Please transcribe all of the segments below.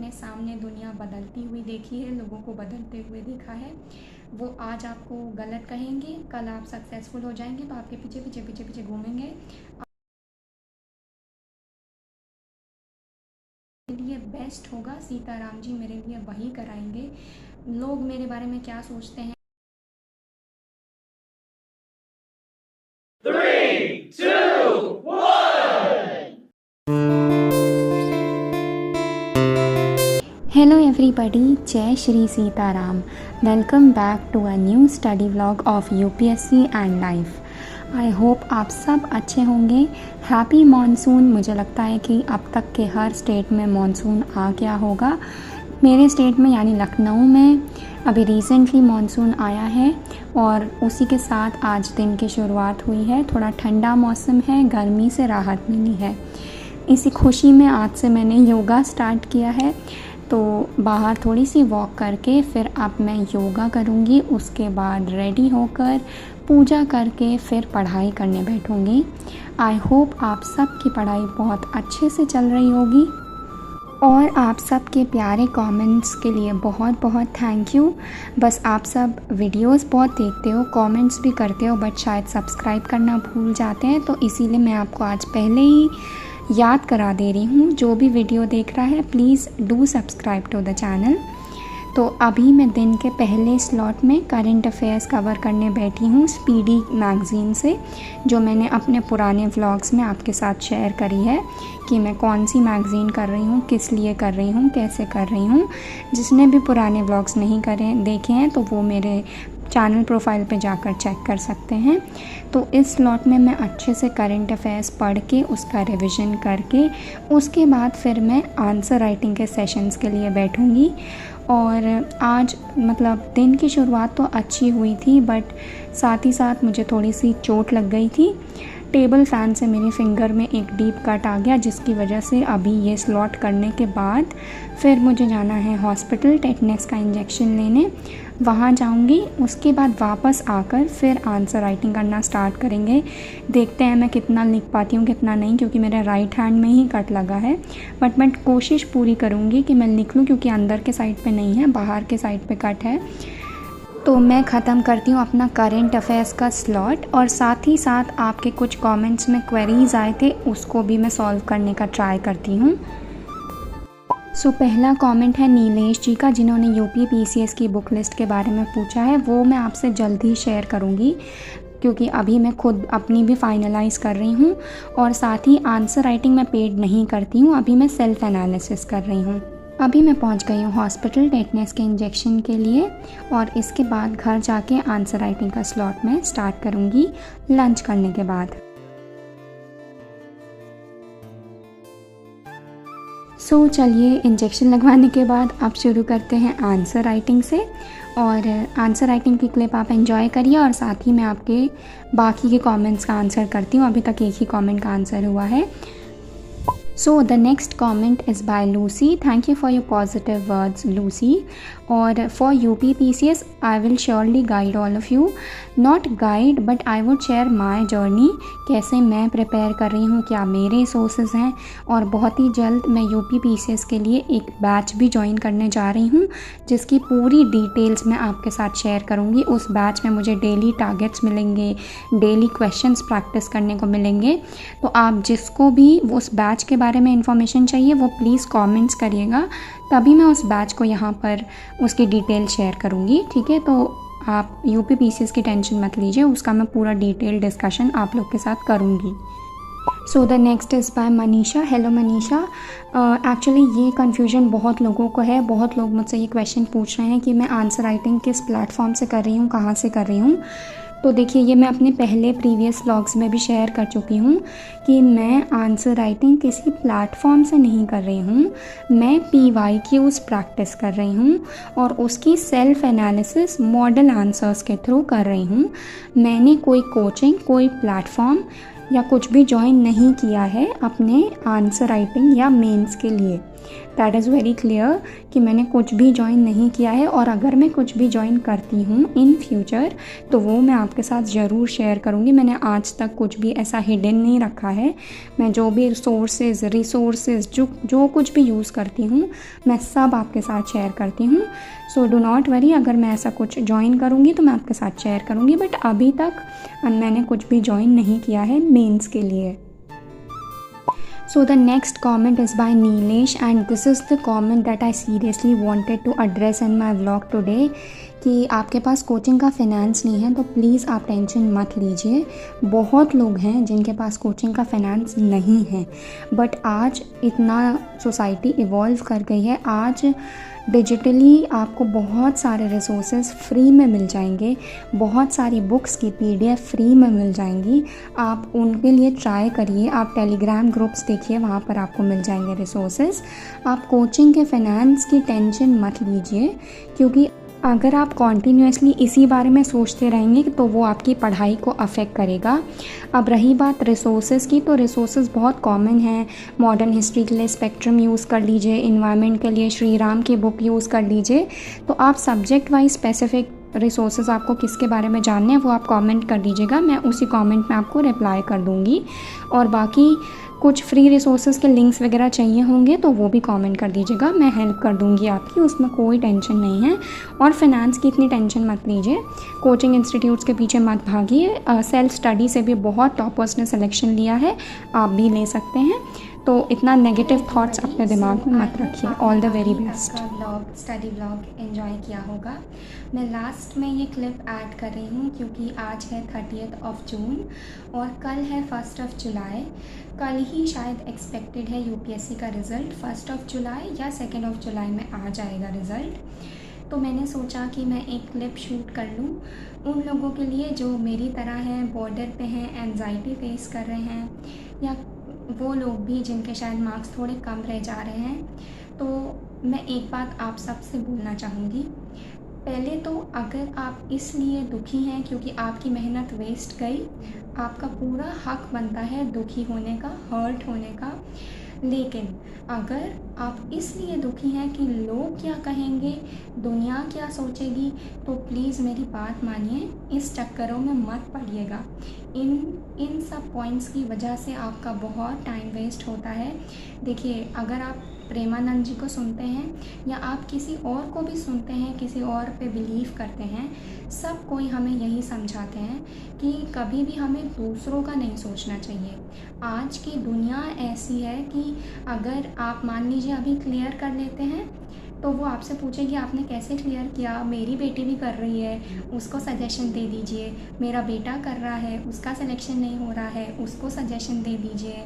आपने सामने दुनिया बदलती हुई देखी है, लोगों को बदलते हुए देखा है, वो आज आपको गलत कहेंगे, कल आप सक्सेसफुल हो जाएंगे तो आपके पीछे पीछे पीछे पीछे घूमेंगे। मेरे लिए बेस्ट होगा सीताराम जी, मेरे लिए वही कराएंगे। लोग मेरे बारे में क्या सोचते हैं। 3, 2, 1. हेलो एवरीबॉडी, जय Shri Sitaram. Welcome back to a new study vlog of UPSC and life. I hope आप सब अच्छे होंगे। Happy monsoon. मुझे लगता है कि अब तक के हर स्टेट में मॉनसून आ गया होगा। मेरे स्टेट में यानी लखनऊ में अभी रिसेंटली मॉनसून आया है और उसी के साथ आज दिन की शुरुआत हुई है। थोड़ा ठंडा मौसम है, गर्मी से राहत मिली है। इसी खुशी में आज से मैंने योगा स्टार्ट किया है, तो बाहर थोड़ी सी वॉक करके फिर अब मैं योगा करूँगी। उसके बाद रेडी होकर पूजा करके फिर पढ़ाई करने बैठूँगी। आई होप आप सब की पढ़ाई बहुत अच्छे से चल रही होगी और आप सब के प्यारे कमेंट्स के लिए बहुत बहुत थैंक यू। बस आप सब वीडियोस बहुत देखते हो, कमेंट्स भी करते हो, बट शायद सब्सक्राइब करना भूल जाते हैं, तो इसीलिए मैं आपको आज पहले ही याद करा दे रही हूँ। जो भी वीडियो देख रहा है please do subscribe to the channel. तो अभी मैं दिन के पहले स्लॉट में करंट अफेयर्स कवर करने बैठी हूँ स्पीडी मैगज़ीन से, जो मैंने अपने पुराने व्लॉग्स में आपके साथ शेयर करी है कि मैं कौन सी मैगज़ीन कर रही हूँ, किस लिए कर रही हूँ, कैसे कर रही हूँ। जिसने भी पुराने व्लॉग्स नहीं देखे हैं तो वो मेरे चैनल प्रोफाइल पे जाकर चेक कर सकते हैं। तो इस स्लॉट में मैं अच्छे से करंट अफेयर्स पढ़ के उसका रिवीजन करके उसके बाद फिर मैं आंसर राइटिंग के सेशंस के लिए बैठूँगी। और आज मतलब दिन की शुरुआत तो अच्छी हुई थी, बट साथ ही साथ मुझे थोड़ी सी चोट लग गई थी। टेबल फ़ैन से मेरी फिंगर में एक डीप कट आ गया, जिसकी वजह से अभी ये स्लॉट करने के बाद फिर मुझे जाना है हॉस्पिटल टेटनेस का इंजेक्शन लेने। वहाँ जाऊँगी, उसके बाद वापस आकर फिर आंसर राइटिंग करना स्टार्ट करेंगे। देखते हैं मैं कितना लिख पाती हूँ कितना नहीं, क्योंकि मेरे राइट हैंड में ही कट लगा है। बट मैं कोशिश पूरी करूँगी कि मैं लिख लूँ, क्योंकि अंदर के साइड पे नहीं है, बाहर के साइड पे कट है। तो मैं ख़त्म करती हूँ अपना करंट अफेयर्स का स्लॉट, और साथ ही साथ आपके कुछ कमेंट्स में क्वेरीज़ आए थे, उसको भी मैं सॉल्व करने का ट्राई करती हूँ। सो पहला कमेंट है नीलेश जी का, जिन्होंने यूपी पीसीएस की बुक लिस्ट के बारे में पूछा है। वो मैं आपसे जल्द ही शेयर करूँगी, क्योंकि अभी मैं खुद अपनी भी फाइनलाइज़ कर रही हूँ, और साथ ही आंसर राइटिंग मैं पेड नहीं करती हूँ, अभी मैं सेल्फ एनालिसिस कर रही हूँ। अभी मैं पहुँच गई हूँ हॉस्पिटल टेटनेस के इंजेक्शन के लिए, और इसके बाद घर जाके आंसर राइटिंग का स्लॉट मैं स्टार्ट करूँगी लंच करने के बाद। सो चलिए, इंजेक्शन लगवाने के बाद अब शुरू करते हैं आंसर राइटिंग से। और आंसर राइटिंग की क्लिप आप एंजॉय करिए, और साथ ही मैं आपके बाकी के कमेंट्स का आंसर करती हूँ। अभी तक एक ही कमेंट का आंसर हुआ है। So the next comment is by Lucy. Thank you for your positive words, Lucy. और for UP PCS, I will surely guide all of you. Not guide, but I would share my journey. कैसे मैं prepare कर रही हूँ, क्या मेरे sources हैं, और बहुत ही जल्द मैं UP PCS के लिए एक बैच भी ज्वाइन करने जा रही हूँ, जिसकी पूरी डिटेल्स मैं आपके साथ शेयर करूँगी। उस बैच में मुझे डेली टारगेट्स मिलेंगे, डेली क्वेश्चंस प्रैक्टिस करने को मिलेंगे। तो आप जिसको भी उस बैच के बारे में इंफॉर्मेशन चाहिए वो प्लीज़ कमेंट्स करिएगा, तभी मैं उस बैच को यहाँ पर उसकी डिटेल शेयर करूँगी। ठीक है, तो आप यूपी पीसीएस की टेंशन मत लीजिए, उसका मैं पूरा डिटेल डिस्कशन आप लोग के साथ करूँगी। So the next is by Manisha. Hello Manisha. Actually ये कन्फ्यूजन बहुत लोगों को है, बहुत लोग मुझसे ये क्वेश्चन पूछ रहे हैं कि मैं आंसर राइटिंग किस प्लेटफॉर्म से कर रही हूँ, कहाँ से कर रही हूँ। तो देखिए, ये मैं अपने पहले प्रीवियस व्लॉग्स में भी शेयर कर चुकी हूँ कि मैं आंसर राइटिंग किसी प्लेटफॉर्म से नहीं कर रही हूँ। मैं PYQs प्रैक्टिस कर रही हूँ और उसकी सेल्फ एनालिसिस मॉडल आंसर्स के थ्रू कर रही हूँ। मैंने कोई कोचिंग, कोई प्लेटफॉर्म या कुछ भी ज्वाइन नहीं किया है अपने आंसर राइटिंग या मेंस के लिए। दैट इज़ वेरी क्लियर कि मैंने कुछ भी ज्वाइन नहीं किया है, और अगर मैं कुछ भी ज्वाइन करती हूँ इन फ्यूचर तो वो मैं आपके साथ ज़रूर शेयर करूँगी। मैंने आज तक कुछ भी ऐसा हिडन नहीं रखा है। मैं जो भी रिसोर्सेज जो कुछ भी यूज़ करती हूँ मैं सब आपके साथ शेयर करती हूँ। सो डू नॉट वरी, अगर मैं ऐसा कुछ ज्वाइन करूँगी तो मैं आपके साथ शेयर करूँगी, बट अभी तक मैंने कुछ भी ज्वाइन नहीं किया है मेंस के लिए। So the next comment is by Nilesh, and this is the comment that I seriously wanted to address in my vlog today कि आपके पास कोचिंग का फाइनेंस नहीं है तो प्लीज़ आप टेंशन मत लीजिए। बहुत लोग हैं जिनके पास कोचिंग का फाइनेंस नहीं है, बट आज इतना सोसाइटी इवॉल्व कर गई है। आज डिजिटली आपको बहुत सारे रिसोर्सेज फ्री में मिल जाएंगे, बहुत सारी बुक्स की PDF फ्री में मिल जाएंगी। आप उनके लिए ट्राई करिए, आप टेलीग्राम ग्रुप्स देखिए, वहाँ पर आपको मिल जाएंगे रिसोर्सेज। आप कोचिंग के फाइनेंस की टेंशन मत लीजिए, क्योंकि अगर आप कॉन्टीन्यूसली इसी बारे में सोचते रहेंगे तो वो आपकी पढ़ाई को अफेक्ट करेगा। अब रही बात रिसोर्सेज की, तो रिसोर्सेज बहुत कॉमन हैं। मॉडर्न हिस्ट्री के लिए स्पेक्ट्रम यूज़ कर लीजिए, इन्वायरमेंट के लिए श्री राम की बुक यूज़ कर लीजिए। तो आप सब्जेक्ट वाइज स्पेसिफिक रिसोर्सेज आपको किसके बारे में जानने हैं वो आप कमेंट कर दीजिएगा, मैं उसी कमेंट में आपको रिप्लाई कर दूँगी। और बाकी कुछ फ्री रिसोर्सेज के लिंक्स वगैरह चाहिए होंगे तो वो भी कमेंट कर दीजिएगा, मैं हेल्प कर दूँगी आपकी, उसमें कोई टेंशन नहीं है। और फाइनेंस की इतनी टेंशन मत लीजिए, कोचिंग इंस्टीट्यूट्स के पीछे मत भागिए। सेल्फ स्टडी से भी बहुत टॉपर्स ने सिलेक्शन लिया है, आप भी ले सकते हैं। तो इतना नेगेटिव थॉट्स अपने दिमाग में मत रखिए। All the very best. Vlog study vlog enjoy किया होगा। मैं लास्ट में ये क्लिप ऐड कर रही हूँ क्योंकि आज है 30 जून और कल है 1 जुलाई। कल ही शायद एक्सपेक्टेड है UPSC का रिज़ल्ट, 1 जुलाई या 2 जुलाई में आ जाएगा रिज़ल्ट। तो मैंने सोचा कि मैं एक क्लिप शूट कर लूँ उन लोगों के लिए जो मेरी तरह हैं, बॉर्डर पे हैं, एंजाइटी फेस कर रहे हैं, या वो लोग भी जिनके शायद मार्क्स थोड़े कम रह जा रहे हैं। तो मैं एक बात आप सबसे बोलना चाहूँगी। पहले तो अगर आप इसलिए दुखी हैं क्योंकि आपकी मेहनत वेस्ट गई, आपका पूरा हक बनता है दुखी होने का, हर्ट होने का। लेकिन अगर आप इसलिए दुखी हैं कि लोग क्या कहेंगे, दुनिया क्या सोचेगी, तो प्लीज़ मेरी बात मानिए, इस चक्करों में मत पड़िएगा। इन सब पॉइंट्स की वजह से आपका बहुत टाइम वेस्ट होता है। देखिए, अगर आप प्रेमानंद जी को सुनते हैं या आप किसी और को भी सुनते हैं, किसी और पे बिलीव करते हैं, सब कोई हमें यही समझाते हैं कि कभी भी हमें दूसरों का नहीं सोचना चाहिए। आज की दुनिया ऐसी है कि अगर आप मान लीजिए अभी क्लियर कर लेते हैं तो वो आपसे पूछेगी आपने कैसे क्लियर किया, मेरी बेटी भी कर रही है, उसको सजेशन दे दीजिए, मेरा बेटा कर रहा है, उसका सिलेक्शन नहीं हो रहा है, उसको सजेशन दे दीजिए,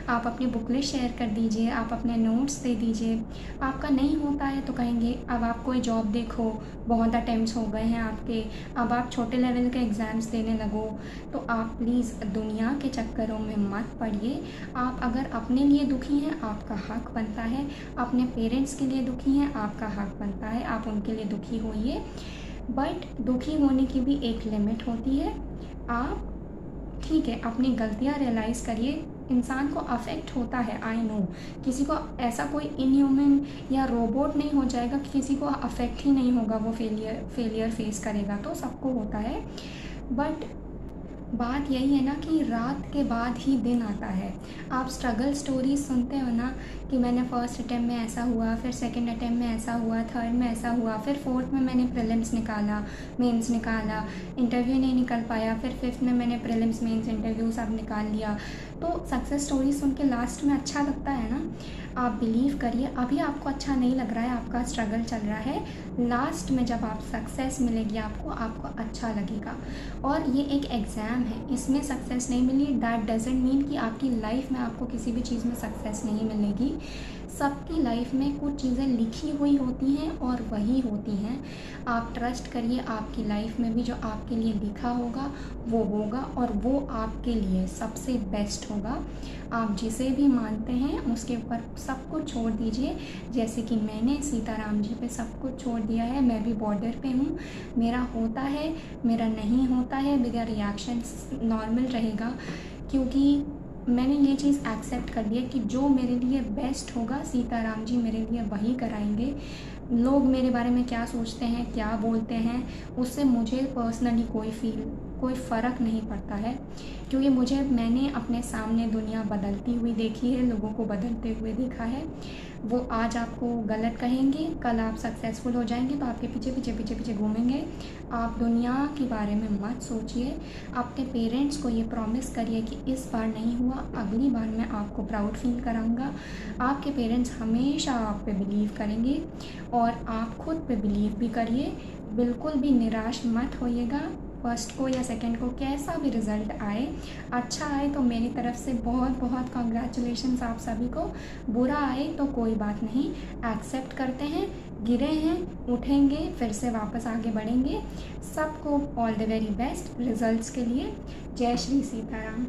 आप अपनी बुकलेट शेयर कर दीजिए, आप अपने नोट्स दे दीजिए। आपका नहीं होता है तो कहेंगे अब आप कोई जॉब देखो, बहुत अटेम्प्ट्स हो गए हैं आपके, अब आप छोटे लेवल के एग्ज़ाम्स देने लगो। तो आप प्लीज़ दुनिया के चक्करों में मत पड़िए। आप अगर अपने लिए दुखी हैं, आपका हक बनता है, अपने पेरेंट्स के लिए दुखी हैं, आपका हक बनता है, आप उनके लिए दुखी होइए। बट दुखी होने की भी एक लिमिट होती है। आप ठीक है अपनी गलतियाँ रियलाइज़ करिए। इंसान को अफेक्ट होता है, आई नो, किसी को ऐसा कोई इनह्यूमन या रोबोट नहीं हो जाएगा कि किसी को अफेक्ट ही नहीं होगा, वो फेलियर फेस करेगा, तो सबको होता है। बट बात यही है ना कि रात के बाद ही दिन आता है। आप स्ट्रगल स्टोरीज सुनते हो ना कि मैंने फर्स्ट अटैम्प्ट में ऐसा हुआ, फिर सेकंड अटैम्प्ट में ऐसा हुआ, थर्ड में ऐसा हुआ, फिर फोर्थ में मैंने प्रीलिम्स निकाला, मेंस निकाला, इंटरव्यू नहीं निकल पाया, फिर फिफ्थ में मैंने प्रीलिम्स मेंस इंटरव्यू सब निकाल लिया। तो सक्सेस स्टोरी सुन के लास्ट में अच्छा लगता है ना। आप बिलीव करिए, अभी आपको अच्छा नहीं लग रहा है, आपका स्ट्रगल चल रहा है, लास्ट में जब आप सक्सेस मिलेगी आपको अच्छा लगेगा। और ये एक एग्ज़ाम है, इसमें सक्सेस नहीं मिली दैट डजंट मीन कि आपकी लाइफ में आपको किसी भी चीज़ में सक्सेस नहीं मिलेगी। सबकी लाइफ में कुछ चीज़ें लिखी हुई होती हैं और वही होती हैं। आप ट्रस्ट करिए, आपकी लाइफ में भी जो आपके लिए लिखा होगा वो होगा और वो आपके लिए सबसे बेस्ट होगा। आप जिसे भी मानते हैं उसके ऊपर सब कुछ छोड़ दीजिए। जैसे कि मैंने सीताराम जी पे सब कुछ छोड़ दिया है। मैं भी बॉर्डर पे हूँ, मेरा होता है, मेरा नहीं होता है, मेरा रिएक्शन नॉर्मल रहेगा, क्योंकि मैंने ये चीज़ एक्सेप्ट कर लिया कि जो मेरे लिए बेस्ट होगा सीताराम जी मेरे लिए वही कराएंगे। लोग मेरे बारे में क्या सोचते हैं, क्या बोलते हैं, उससे मुझे पर्सनली कोई फ़र्क नहीं पड़ता है, क्योंकि मैंने अपने सामने दुनिया बदलती हुई देखी है, लोगों को बदलते हुए देखा है। वो आज आपको गलत कहेंगे, कल आप सक्सेसफुल हो जाएंगे तो आपके पीछे पीछे पीछे पीछे घूमेंगे। आप दुनिया के बारे में मत सोचिए। अपने पेरेंट्स को ये प्रॉमिस करिए कि इस बार नहीं हुआ, अगली बार मैं आपको प्राउड फील कराऊंगा। आपके पेरेंट्स हमेशा आप पे बिलीव करेंगे और आप खुद पे बिलीव भी करिए। बिल्कुल भी निराश मत होइएगा। फर्स्ट को या सेकंड को कैसा भी रिज़ल्ट आए, अच्छा आए तो मेरी तरफ से बहुत बहुत कॉन्ग्रेचुलेशंस आप सभी को। बुरा आए तो कोई बात नहीं, एक्सेप्ट करते हैं, गिरे हैं, उठेंगे, फिर से वापस आगे बढ़ेंगे। सबको all the very best results के लिए। जय श्री सीताराम।